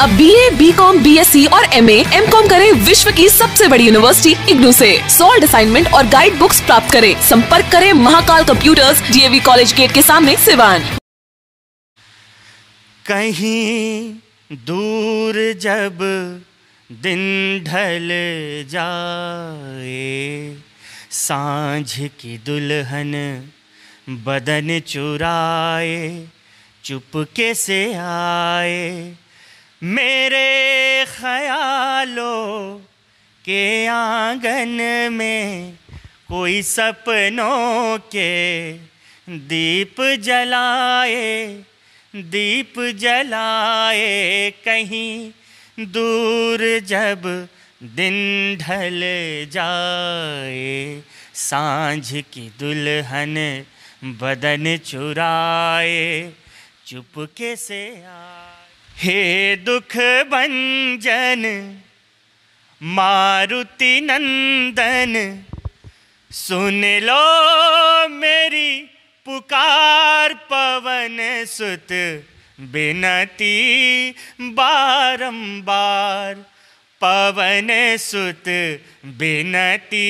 अब BA, BCom, BSc और MA, MCom करें विश्व की सबसे बड़ी यूनिवर्सिटी इग्नू से। सॉल्ड असाइनमेंट और गाइड बुक्स प्राप्त करें। संपर्क करें Mahakal computers, DAV college gate के सामने, सिवान। कहीं दूर जब दिन ढल जाए, सांझ की दुल्हन बदन चुराए चुपके से आए, मेरे ख्यालों के आंगन में कोई सपनों के दीप जलाए, दीप जलाए। कहीं दूर जब दिन ढल जाए, सांझ की दुल्हन बदन चुराए चुपके से आए। हे दुख भंजन मारुति नंदन, सुन लो मेरी पुकार, पवन सुत बिनती बारंबार, पवन सुत बिनती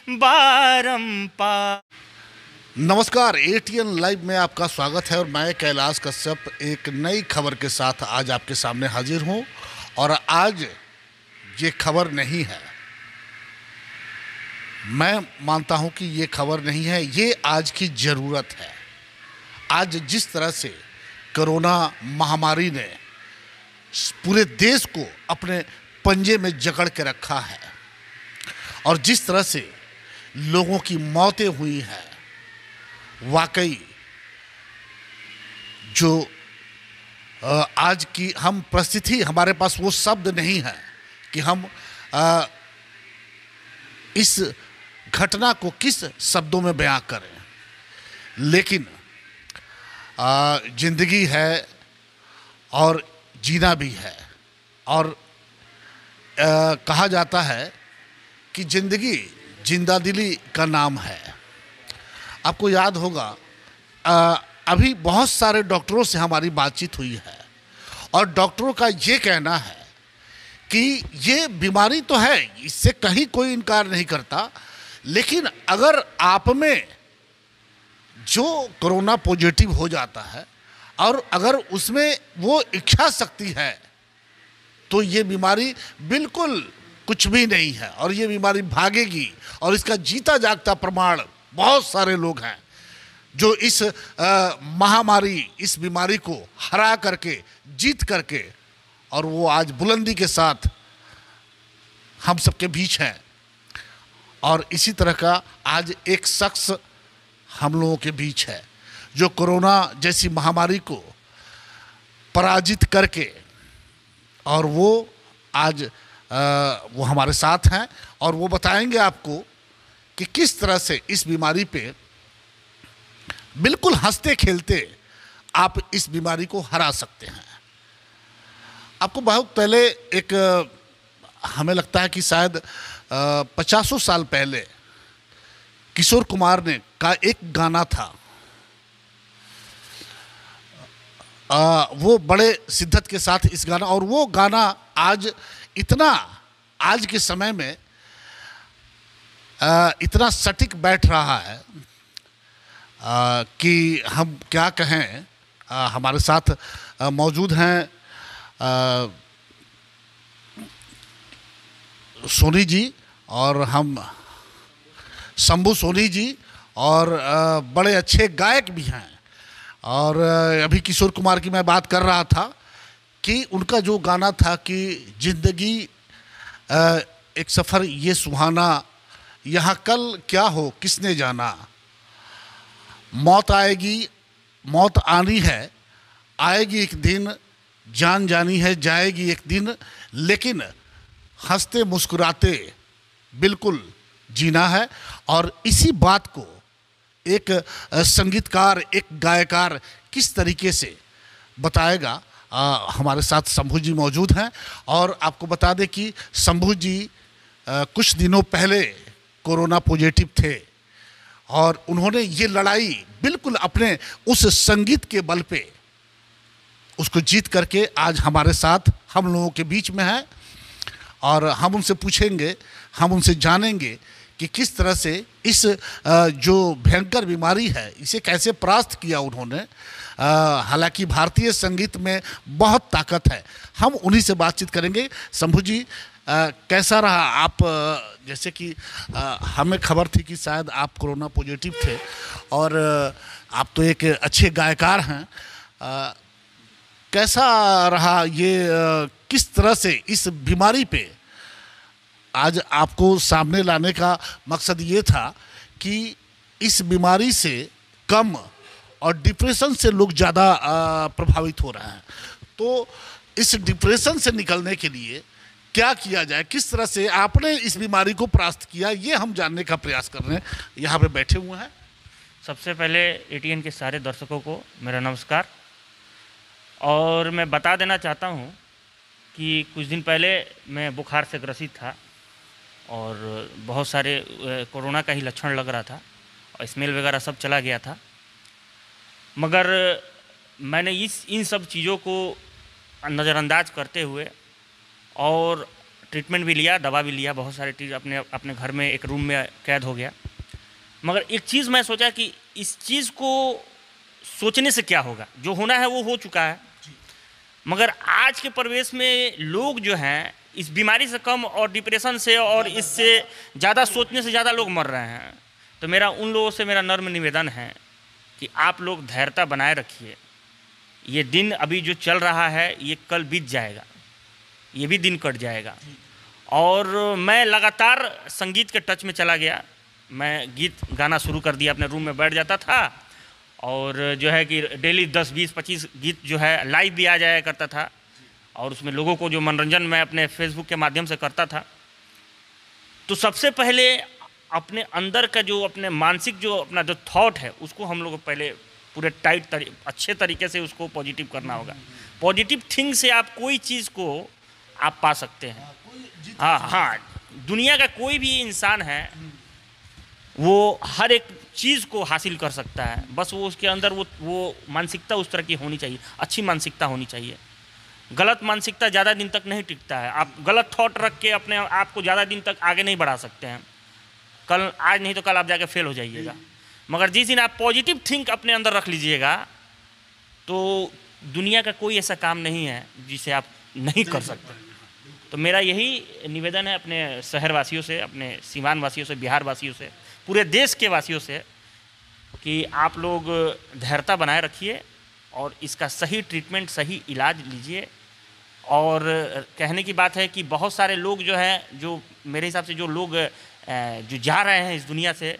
बारंबार। नमस्कार, ATN लाइव में आपका स्वागत है और मैं कैलाश कश्यप एक नई खबर के साथ आज आपके सामने हाजिर हूं। और आज ये खबर नहीं है, मैं मानता हूं कि ये खबर नहीं है, ये आज की ज़रूरत है। आज जिस तरह से कोरोना महामारी ने पूरे देश को अपने पंजे में जकड़ के रखा है और जिस तरह से लोगों की मौतें हुई हैं, वाकई जो आज की हम परिस्थिति, हमारे पास वो शब्द नहीं है कि हम इस घटना को किस शब्दों में बयां करें। लेकिन जिंदगी है और जीना भी है और कहा जाता है कि जिंदगी जिंदादिली का नाम है। आपको याद होगा अभी बहुत सारे डॉक्टरों से हमारी बातचीत हुई है और डॉक्टरों का ये कहना है कि ये बीमारी तो है, इससे कहीं कोई इनकार नहीं करता, लेकिन अगर आप में जो कोरोना पॉजिटिव हो जाता है और अगर उसमें वो इच्छा शक्ति है तो ये बीमारी बिल्कुल कुछ भी नहीं है और ये बीमारी भागेगी। और इसका जीता जागता प्रमाण बहुत सारे लोग हैं जो इस महामारी, इस बीमारी को हरा करके, जीत करके, और वो आज बुलंदी के साथ हम सबके बीच हैं। और इसी तरह का आज एक शख्स हम लोगों के बीच है जो कोरोना जैसी महामारी को पराजित करके, और वो आज वो हमारे साथ हैं और वो बताएंगे आपको कि किस तरह से इस बीमारी पे बिल्कुल हंसते खेलते आप इस बीमारी को हरा सकते हैं। आपको बहुत पहले एक, हमें लगता है कि शायद 50 साल पहले किशोर कुमार ने का एक गाना था, वो बड़े शिद्दत के साथ इस गाना, और वो गाना आज इतना, आज के समय में इतना सटीक बैठ रहा है कि हम क्या कहें। हमारे साथ मौजूद हैं सोनी जी और हम शंभू सोनी जी, और बड़े अच्छे गायक भी हैं। और अभी किशोर कुमार की मैं बात कर रहा था कि उनका जो गाना था कि जिंदगी एक सफ़र ये सुहाना, यहाँ कल क्या हो किसने जाना, मौत आएगी, मौत आनी है, आएगी एक दिन, जान जानी है जाएगी एक दिन, लेकिन हंसते मुस्कुराते बिल्कुल जीना है। और इसी बात को एक संगीतकार, एक गायकार किस तरीके से बताएगा। हमारे साथ शंभू जी मौजूद हैं और आपको बता दें कि शंभू जी कुछ दिनों पहले कोरोना पॉजिटिव थे और उन्होंने ये लड़ाई बिल्कुल अपने उस संगीत के बल पे उसको जीत करके आज हमारे साथ हम लोगों के बीच में है, और हम उनसे पूछेंगे, हम उनसे जानेंगे कि किस तरह से इस जो भयंकर बीमारी है इसे कैसे परास्त किया उन्होंने। हालांकि भारतीय संगीत में बहुत ताकत है, हम उन्हीं से बातचीत करेंगे। शंभू जी, कैसा रहा आप? जैसे कि हमें खबर थी कि शायद आप कोरोना पॉजिटिव थे, और आप तो एक अच्छे गायकार हैं। कैसा रहा ये? किस तरह से इस बीमारी पे आज आपको सामने लाने का मकसद ये था कि इस बीमारी से कम और डिप्रेशन से लोग ज़्यादा प्रभावित हो रहे हैं, तो इस डिप्रेशन से निकलने के लिए क्या किया जाए, किस तरह से आपने इस बीमारी को परास्त किया, ये हम जानने का प्रयास कर रहे हैं। यहाँ पे बैठे हुए हैं। सबसे पहले एटीएन के सारे दर्शकों को मेरा नमस्कार। और मैं बता देना चाहता हूँ कि कुछ दिन पहले मैं बुखार से ग्रसित था और बहुत सारे कोरोना का ही लक्षण लग रहा था और स्मेल वगैरह सब चला गया था, मगर मैंने इन सब चीज़ों को नज़रअंदाज करते हुए और ट्रीटमेंट भी लिया, दवा भी लिया, बहुत सारे चीज़ अपने घर में एक रूम में कैद हो गया। मगर एक चीज़ मैं सोचा कि इस चीज़ को सोचने से क्या होगा, जो होना है वो हो चुका है। मगर आज के परिवेश में लोग जो हैं इस बीमारी से कम और डिप्रेशन से और इससे ज़्यादा सोचने से ज़्यादा लोग मर रहे हैं। तो मेरा उन लोगों से मेरा नम्र निवेदन है कि आप लोग धैर्यता बनाए रखिए। ये दिन अभी जो चल रहा है ये कल बीत जाएगा, ये भी दिन कट जाएगा। और मैं लगातार संगीत के टच में चला गया। मैं गीत गाना शुरू कर दिया, अपने रूम में बैठ जाता था और जो है कि डेली 10, 20, 25 गीत जो है लाइव भी आ जाया करता था, और उसमें लोगों को जो मनोरंजन मैं अपने फेसबुक के माध्यम से करता था। तो सबसे पहले अपने अंदर का जो अपने मानसिक जो अपना जो थॉट है उसको हम लोग पहले पूरे अच्छे तरीके से उसको पॉजिटिव करना होगा। पॉजिटिव थिंग से आप कोई चीज़ को आप पा सकते हैं। हाँ, दुनिया का कोई भी इंसान है वो हर एक चीज़ को हासिल कर सकता है, बस वो उसके अंदर वो मानसिकता उस तरह की होनी चाहिए, अच्छी मानसिकता होनी चाहिए। गलत मानसिकता ज़्यादा दिन तक नहीं टिकता है। आप गलत थॉट रख के अपने आप को ज़्यादा दिन तक आगे नहीं बढ़ा सकते हैं। कल आज नहीं तो कल आप जाके फेल हो जाइएगा। मगर जिस दिन आप पॉजिटिव थिंक अपने अंदर रख लीजिएगा तो दुनिया का कोई ऐसा काम नहीं है जिसे आप नहीं कर सकते। तो मेरा यही निवेदन है अपने शहर वासियों से, अपने सीवान वासियों से, बिहार वासियों से, पूरे देश के वासियों से कि आप लोग धैर्यता बनाए रखिए और इसका सही ट्रीटमेंट, सही इलाज लीजिए। और कहने की बात है कि बहुत सारे लोग जो हैं, जो मेरे हिसाब से जो लोग जो जा रहे हैं इस दुनिया से,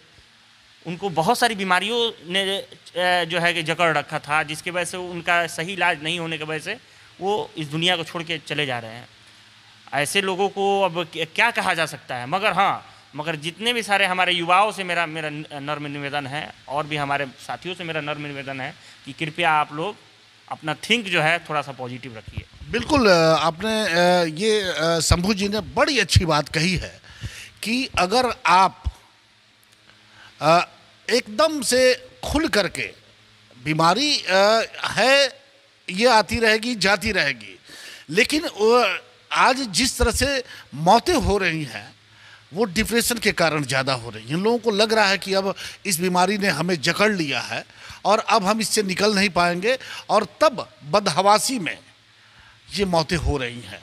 उनको बहुत सारी बीमारियों ने जो है कि जकड़ रखा था, जिसकी वजह से उनका सही इलाज नहीं होने की वजह से वो इस दुनिया को छोड़ के चले जा रहे हैं। ऐसे लोगों को अब क्या कहा जा सकता है। मगर जितने भी सारे हमारे युवाओं से मेरा नम्र निवेदन है और भी हमारे साथियों से मेरा नम्र निवेदन है कि कृपया आप लोग अपना थिंक जो है थोड़ा सा पॉजिटिव रखिए। बिल्कुल, आपने ये शंभू जी ने बड़ी अच्छी बात कही है कि अगर आप एकदम से खुल करके, बीमारी है ये आती रहेगी जाती रहेगी, लेकिन आज जिस तरह से मौतें हो रही हैं वो डिप्रेशन के कारण ज़्यादा हो रही हैं। लोगों को लग रहा है कि अब इस बीमारी ने हमें जकड़ लिया है और अब हम इससे निकल नहीं पाएंगे, और तब बदहवासी में ये मौतें हो रही हैं।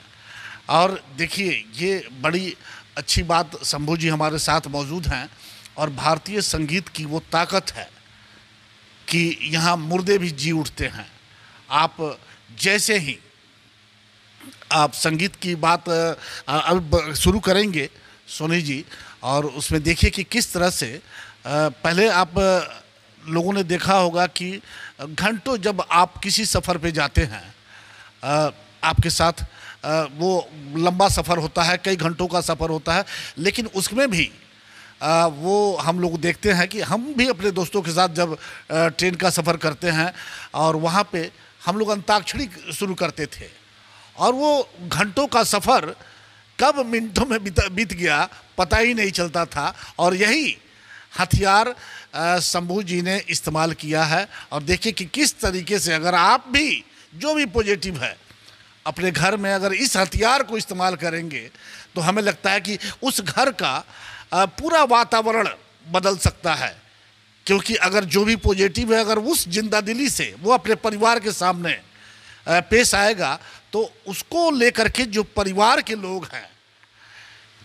और देखिए, ये बड़ी अच्छी बात, शंभू जी हमारे साथ मौजूद हैं और भारतीय संगीत की वो ताकत है कि यहाँ मुर्दे भी जी उठते हैं। आप जैसे ही आप संगीत की बात अब शुरू करेंगे सोनी जी, और उसमें देखिए कि किस तरह से पहले आप लोगों ने देखा होगा कि घंटों जब आप किसी सफ़र पे जाते हैं, आपके साथ वो लंबा सफ़र होता है, कई घंटों का सफ़र होता है, लेकिन उसमें भी वो हम लोग देखते हैं कि हम भी अपने दोस्तों के साथ जब ट्रेन का सफ़र करते हैं और वहाँ पे हम लोग अंताक्षरी शुरू करते थे, और वो घंटों का सफ़र कब मिनटों में बीत गया पता ही नहीं चलता था। और यही हथियार शंभू जी ने इस्तेमाल किया है। और देखिए कि किस तरीके से अगर आप भी जो भी पॉजिटिव है अपने घर में अगर इस हथियार को इस्तेमाल करेंगे तो हमें लगता है कि उस घर का पूरा वातावरण बदल सकता है। क्योंकि अगर जो भी पॉजिटिव है अगर उस जिंदादिली से वो अपने परिवार के सामने पेश आएगा तो उसको लेकर के जो परिवार के लोग हैं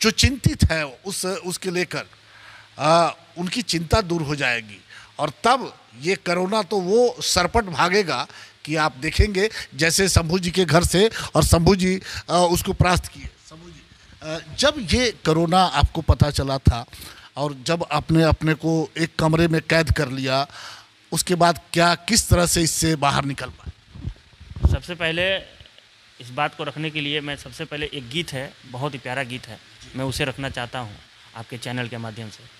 जो चिंतित है उसके लेकर उनकी चिंता दूर हो जाएगी और तब ये कोरोना तो वो सरपट भागेगा कि आप देखेंगे जैसे शंभू जी के घर से और शंभू जी उसको परास्त किए। शंभू जी, जब ये कोरोना आपको पता चला था और जब आपने अपने को एक कमरे में कैद कर लिया उसके बाद क्या किस तरह से इससे बाहर निकल पाए? सबसे पहले इस बात को रखने के लिए मैं सबसे पहले एक गीत है, बहुत ही प्यारा गीत है, मैं उसे रखना चाहता हूँ आपके चैनल के माध्यम से।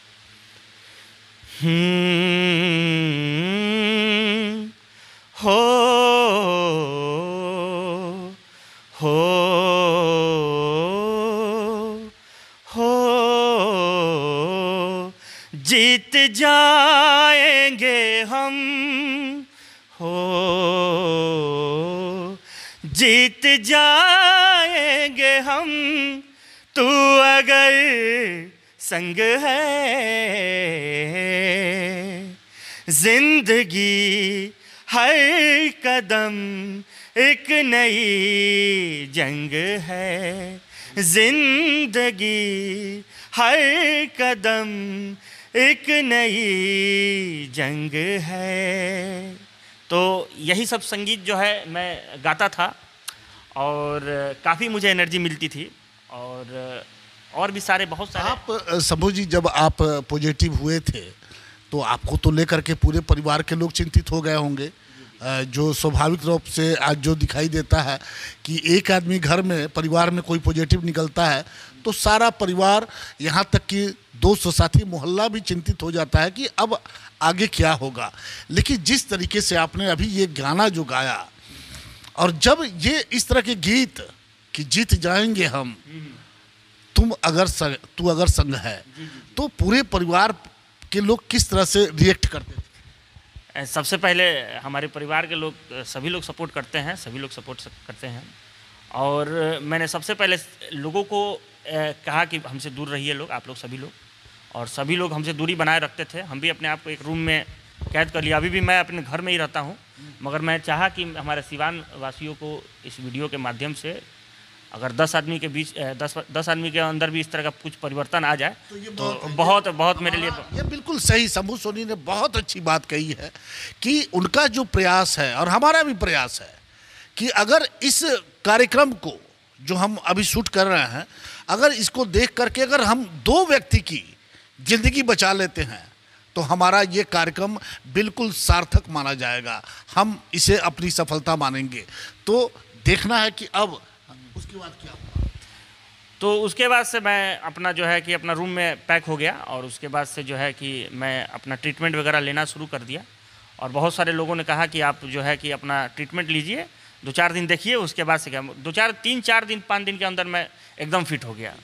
हो जीत जाएंगे हम, हो जीत जाएंगे हम, तू अगर संग है। जिंदगी हर कदम एक नई जंग है, जिंदगी हर कदम एक नई जंग है। तो यही सब संगीत जो है मैं गाता था और काफ़ी मुझे एनर्जी मिलती थी और भी सारे बहुत सारे। आप शंभू जी जब आप पॉजिटिव हुए थे तो आपको तो लेकर के पूरे परिवार के लोग चिंतित हो गए होंगे, जो स्वाभाविक रूप से आज जो दिखाई देता है कि एक आदमी घर में परिवार में कोई पॉजिटिव निकलता है तो सारा परिवार यहाँ तक कि दोस्त साथी मोहल्ला भी चिंतित हो जाता है कि अब आगे क्या होगा। लेकिन जिस तरीके से आपने अभी ये गाना जो गाया और जब ये इस तरह के गीत कि जीत जाएंगे हम, तू अगर संग है, तो पूरे परिवार के लोग किस तरह से रिएक्ट करते थे? सबसे पहले हमारे परिवार के लोग सभी लोग सपोर्ट करते हैं, सभी लोग सपोर्ट करते हैं। और मैंने सबसे पहले लोगों को कहा कि हमसे दूर रहिए लोग, आप लोग सभी लोग, और सभी लोग हमसे दूरी बनाए रखते थे। हम भी अपने आप को एक रूम में कैद कर लिया। अभी भी मैं अपने घर में ही रहता हूँ, मगर मैं चाहा कि हमारे सिवान वासियों को इस वीडियो के माध्यम से अगर 10 आदमी के बीच 10 आदमी के अंदर भी इस तरह का कुछ परिवर्तन आ जाए तो बहुत मेरे लिए। ये बिल्कुल सही शंभू सोनी ने बहुत अच्छी बात कही है कि उनका जो प्रयास है और हमारा भी प्रयास है कि अगर इस कार्यक्रम को जो हम अभी शूट कर रहे हैं अगर इसको देख करके अगर हम 2 व्यक्ति की जिंदगी बचा लेते हैं तो हमारा ये कार्यक्रम बिल्कुल सार्थक माना जाएगा, हम इसे अपनी सफलता मानेंगे। तो देखना है कि अब उसके बाद क्या हुआ। तो उसके बाद से मैं अपना जो है कि अपना रूम में पैक हो गया और उसके बाद से जो है कि मैं अपना ट्रीटमेंट वगैरह लेना शुरू कर दिया। और बहुत सारे लोगों ने कहा कि आप जो है कि अपना ट्रीटमेंट लीजिए, 2-4 दिन देखिए, उसके बाद से क्या 3-4 दिन 5 दिन के अंदर मैं एकदम फिट हो गया।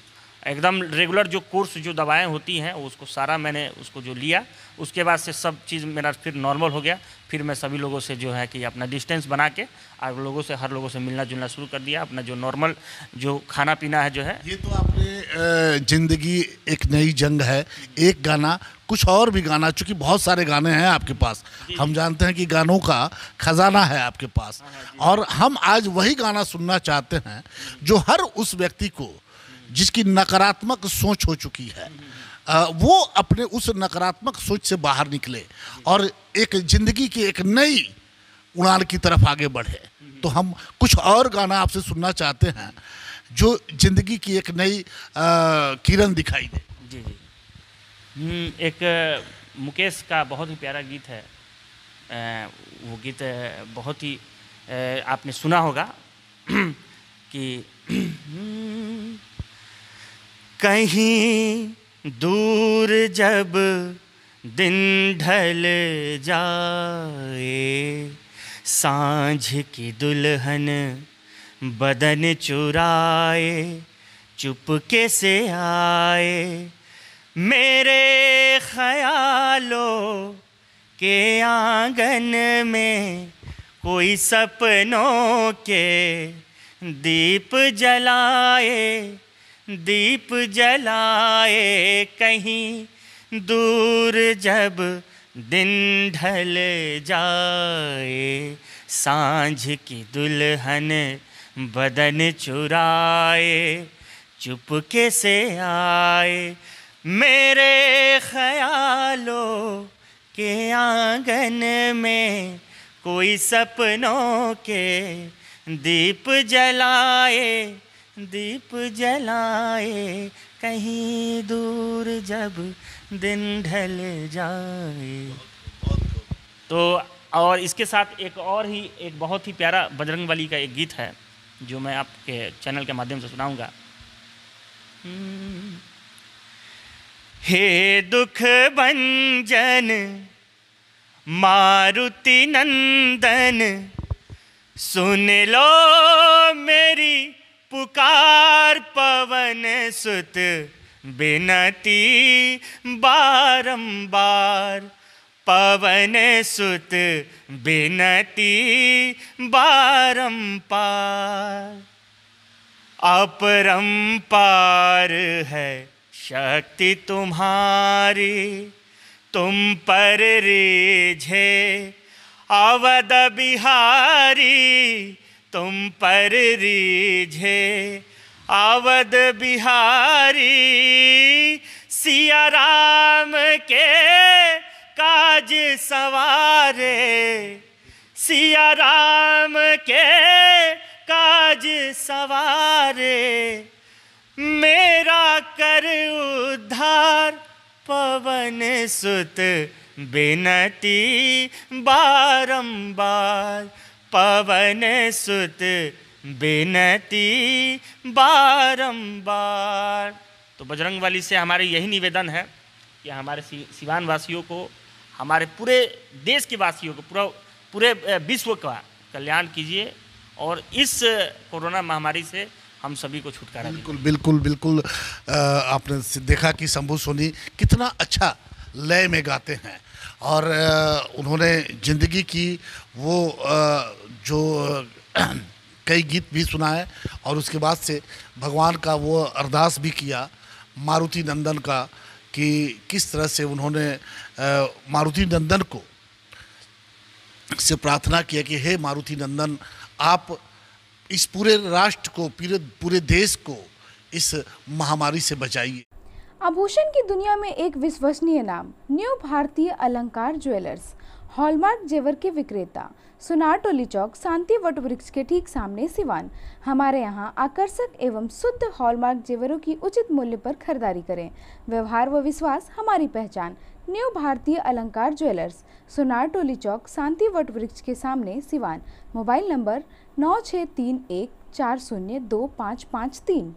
एकदम रेगुलर जो कोर्स जो दवाएं होती हैं उसको सारा मैंने उसको जो लिया, उसके बाद से सब चीज़ मेरा फिर नॉर्मल हो गया। फिर मैं सभी लोगों से जो है कि अपना डिस्टेंस बना के आप लोगों से हर लोगों से मिलना जुलना शुरू कर दिया। अपना जो नॉर्मल जो खाना पीना है जो है। ये तो आपने ज़िंदगी एक नई जंग है, एक गाना, कुछ और भी गाना, चूँकि बहुत सारे गाने हैं आपके पास, हम जानते हैं कि गानों का खजाना है आपके पास, और हम आज वही गाना सुनना चाहते हैं जो हर उस व्यक्ति को जिसकी नकारात्मक सोच हो चुकी है वो अपने उस नकारात्मक सोच से बाहर निकले और एक ज़िंदगी की एक नई उड़ान की तरफ आगे बढ़े। तो हम कुछ और गाना आपसे सुनना चाहते हैं जो ज़िंदगी की एक नई किरण दिखाई दे। जी जी, एक मुकेश का बहुत ही प्यारा गीत है, वो गीत बहुत ही आपने सुना होगा कि कहीं दूर जब दिन ढल जाए, सांझ की दुल्हन बदन चुराए चुपके से आए, मेरे ख्यालों के आंगन में कोई सपनों के दीप जलाए, दीप जलाए, कहीं दूर जब दिन ढल जाए, सांझ की दुल्हन बदन चुराए, चुपके से आए, मेरे ख्यालों के आंगन में कोई सपनों के दीप जलाए, दीप जलाए, कहीं दूर जब दिन ढल जाए। तो और इसके साथ एक बहुत ही प्यारा बजरंगबली का एक गीत है जो मैं आपके चैनल के माध्यम से सुनाऊंगा। हे दुख भंजन मारुति नंदन, सुन लो मेरी पुकार, पवन सुत बिनती बारंबार, पवन सुत बिनती बारंबार। अपरंपार है शक्ति तुम्हारी, तुम पर रीझे अवध बिहारी, तुम पर रीझे अवध बिहारी। सिया राम के काज सवारे, सिया राम के काज सवारे, मेरा कर उद्धार, पवन सुत बिनती बारंबार, पवन सुत बिनती बारंबार। तो बजरंगबली से हमारी यही निवेदन है कि हमारे सिवान वासियों को, हमारे पूरे देश के वासियों को, पूरे विश्व का कल्याण कीजिए और इस कोरोना महामारी से हम सभी को छुटकारा दीजिए। बिल्कुल बिल्कुल बिल्कुल। आपने देखा कि शंभू सोनी कितना अच्छा लय में गाते हैं और उन्होंने ज़िंदगी की वो जो कई गीत भी सुनाए और उसके बाद से भगवान का वो अरदास भी किया मारुति नंदन का कि किस तरह से उन्होंने मारुति नंदन को से प्रार्थना किया कि हे मारुति नंदन, आप इस पूरे राष्ट्र को, पूरे देश को इस महामारी से बचाइए। आभूषण की दुनिया में एक विश्वसनीय नाम, न्यू भारतीय अलंकार ज्वेलर्स, हॉलमार्क जेवर के विक्रेता, सुनार टोली चौक, शांति वट वृक्ष के ठीक सामने, सिवान। हमारे यहाँ आकर्षक एवं शुद्ध हॉलमार्क जेवरों की उचित मूल्य पर खरीदारी करें। व्यवहार व विश्वास हमारी पहचान। न्यू भारतीय अलंकार ज्वेलर्स, सुनार टोली चौक, शांति वट वृक्ष के सामने, सिवान। Mobile number 9631402553।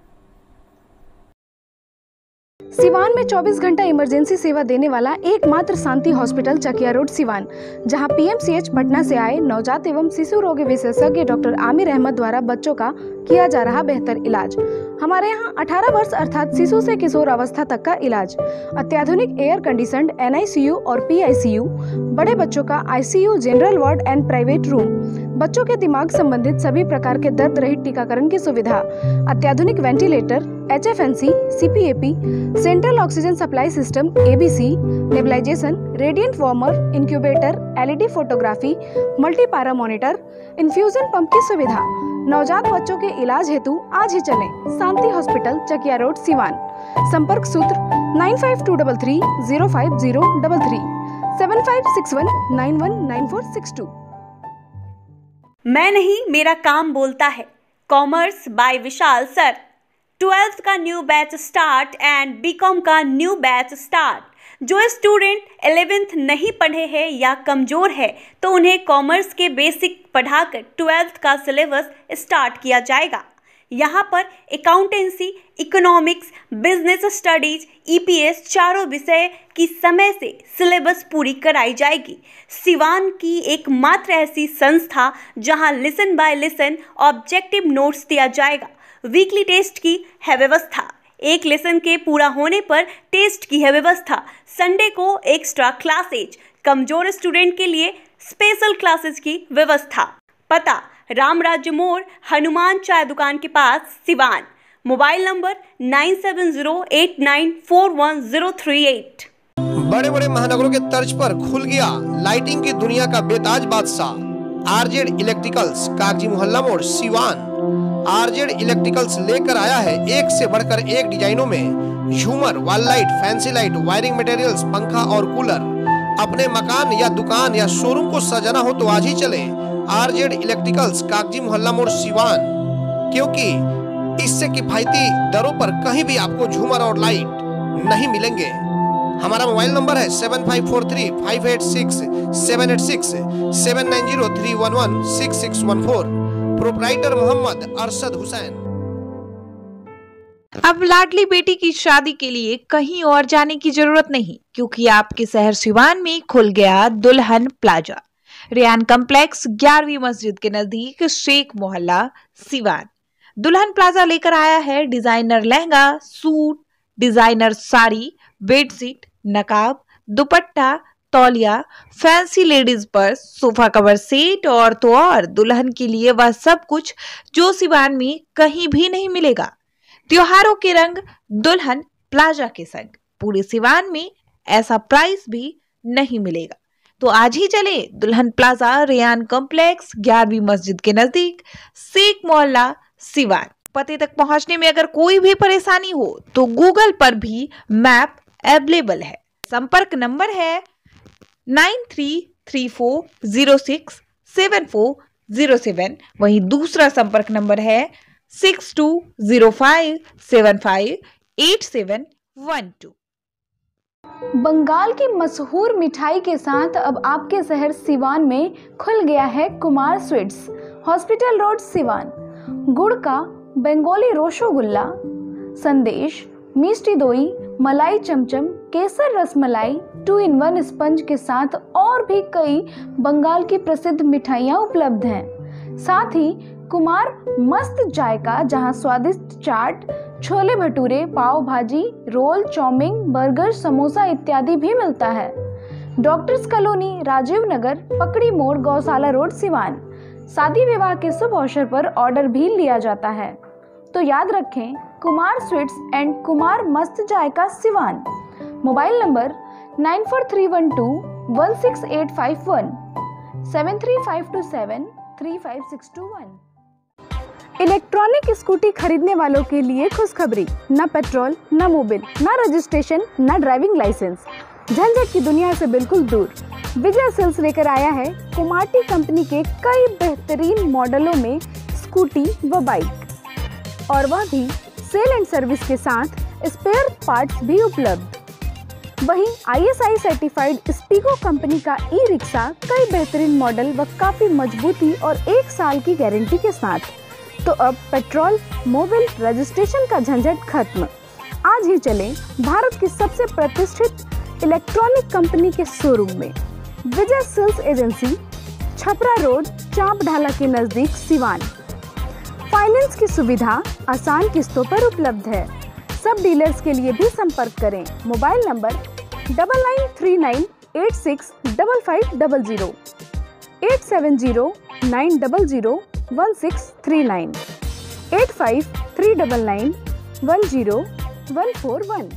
सिवान में 24 घंटा इमरजेंसी सेवा देने वाला एकमात्र शांति हॉस्पिटल, चकिया रोड, सिवान, जहां पीएमसीएच पटना से आए नवजात एवं शिशु रोग विशेषज्ञ डॉक्टर आमिर अहमद द्वारा बच्चों का किया जा रहा बेहतर इलाज। हमारे यहां 18 वर्ष अर्थात शिशु से किशोर अवस्था तक का इलाज, अत्याधुनिक एयर कंडीशनड NICU और PICU, बड़े बच्चों का ICU, general ward and private room, बच्चों के दिमाग संबंधित सभी प्रकार के दर्द रहित टीकाकरण की सुविधा, अत्याधुनिक ventilator, HFNC, CPAP, central oxygen supply system ABC, nebulization, radiant warmer, incubator, LED photography, multipara monitor, infusion pump की सुविधा। नवजात बच्चों के इलाज हेतु आज ही चलें शांति हॉस्पिटल, चकिया रोड, सिवान। संपर्क सूत्र 9523305033, 7561919462। मैं नहीं, मेरा काम बोलता है। Commerce by Vishal sir. 12th का new batch start and BCom का न्यू बैच स्टार्ट। जो स्टूडेंट 11th नहीं पढ़े हैं या कमज़ोर है तो उन्हें कॉमर्स के बेसिक पढ़ाकर 12th का सिलेबस स्टार्ट किया जाएगा। यहाँ पर accountancy, economics, business studies, EPS चारों विषय की समय से सिलेबस पूरी कराई जाएगी। सिवान की एकमात्र ऐसी संस्था जहाँ lesson by lesson objective notes दिया जाएगा। वीकली टेस्ट की है व्यवस्था। एक लेसन के पूरा होने पर टेस्ट की है व्यवस्था। संडे को एक्स्ट्रा क्लासेज। कमजोर स्टूडेंट के लिए स्पेशल क्लासेस की व्यवस्था। पता राम राज्य मोड़, हनुमान चाय दुकान के पास, सिवान। Mobile number 9708941038। बड़े बड़े महानगरों के तर्ज पर खुल गया लाइटिंग की दुनिया का बेताज बादशाह आरजेड इलेक्ट्रिकल्स, कागजी मोहल्ला मोड़, सिवान। आरजेड इलेक्ट्रिकल्स लेकर आया है एक से बढ़कर एक डिजाइनों में झूमर, wall light, fancy light, wiring materials, पंखा और कूलर। अपने मकान या दुकान या शोरूम को सजाना हो तो आज ही चले आरजेड इलेक्ट्रिकल्स, कागजी मोहल्ला मोड़, सिवान, क्योंकि इससे किफायती दरों पर कहीं भी आपको झूमर और लाइट नहीं मिलेंगे। हमारा मोबाइल नंबर है 7543586786 7903116614। प्रोप्राइटर मोहम्मद अरशद हुसैन। अब लाडली बेटी की शादी के लिए कहीं और जाने की जरूरत नहीं, क्योंकि आपके शहर सिवान में खुल गया दुल्हन प्लाजा। रेयान कॉम्प्लेक्स 11वीं मस्जिद के नजदीक, शेख मोहल्ला, सिवान। दुल्हन प्लाजा लेकर आया है designer lehenga, suit, designer sari, bedsheet, नकाब, दुपट्टा, तौलिया, fancy ladies purse, sofa cover set और तो और दुल्हन के लिए वह सब कुछ जो सिवान में कहीं भी नहीं मिलेगा। त्योहारों के रंग दुल्हन प्लाजा के संग, पूरे सिवान में ऐसा प्राइस भी नहीं मिलेगा। तो आज ही चले दुल्हन प्लाजा, रेयान कॉम्प्लेक्स, 11वीं मस्जिद के नजदीक, शेख मोहल्ला, सिवान। पते तक पहुंचने में अगर कोई भी परेशानी हो तो गूगल पर भी मैप अवेलेबल है। संपर्क नंबर है 9334067407। वहीं दूसरा संपर्क नंबर है 6205758712। बंगाल की मशहूर मिठाई के साथ अब आपके शहर सिवान में खुल गया है Kumar sweets, hospital road, Siwan. गुड़ का बंगाली रसगुल्ला, संदेश, मिष्टी दोई, मलाई चमचम, केसर रसमलाई, 2-in-1 स्पंज के साथ और भी कई बंगाल की प्रसिद्ध मिठाइयाँ उपलब्ध हैं। साथ ही कुमार मस्त जायका, जहां स्वादिष्ट चाट, छोले भटूरे, पाव भाजी, रोल, चाउमीन, बर्गर, समोसा इत्यादि भी मिलता है। डॉक्टर्स कॉलोनी, राजीव नगर, पकड़ी मोड़, गौशाला रोड, सिवान। शादी विवाह के शुभ अवसर पर ऑर्डर भी लिया जाता है। तो याद रखें, कुमार स्वीट्स एंड कुमार मस्त जायका, Siwan. Mobile number 9431216851 735273561। Electronic scooty खरीदने वालों के लिए खुशखबरी, न पेट्रोल, न मोबिल, न रजिस्ट्रेशन, न ड्राइविंग लाइसेंस, झंझट की दुनिया से बिल्कुल दूर। विजय सेल्स लेकर आया है कुमाटी कंपनी के कई बेहतरीन मॉडलों में स्कूटी व बाइक, और वह भी सेल एंड सर्विस के साथ स्पेयर पार्ट्स भी उपलब्ध। वहीं ISI सर्टिफाइड स्पीको कंपनी का ई रिक्शा कई बेहतरीन मॉडल व काफी मजबूती और 1 साल की गारंटी के साथ। तो अब पेट्रोल, मोबिल, रजिस्ट्रेशन का झंझट खत्म। आज ही चलें भारत की सबसे प्रतिष्ठित इलेक्ट्रॉनिक कंपनी के शोरूम में। विजय सेल्स एजेंसी, छपरा रोड, चांप ढाला के नजदीक, सिवान। फाइनेंस की सुविधा आसान किस्तों पर उपलब्ध है। सब डीलर्स के लिए भी संपर्क करें। Mobile number 9939865500 87090001639 8539910141।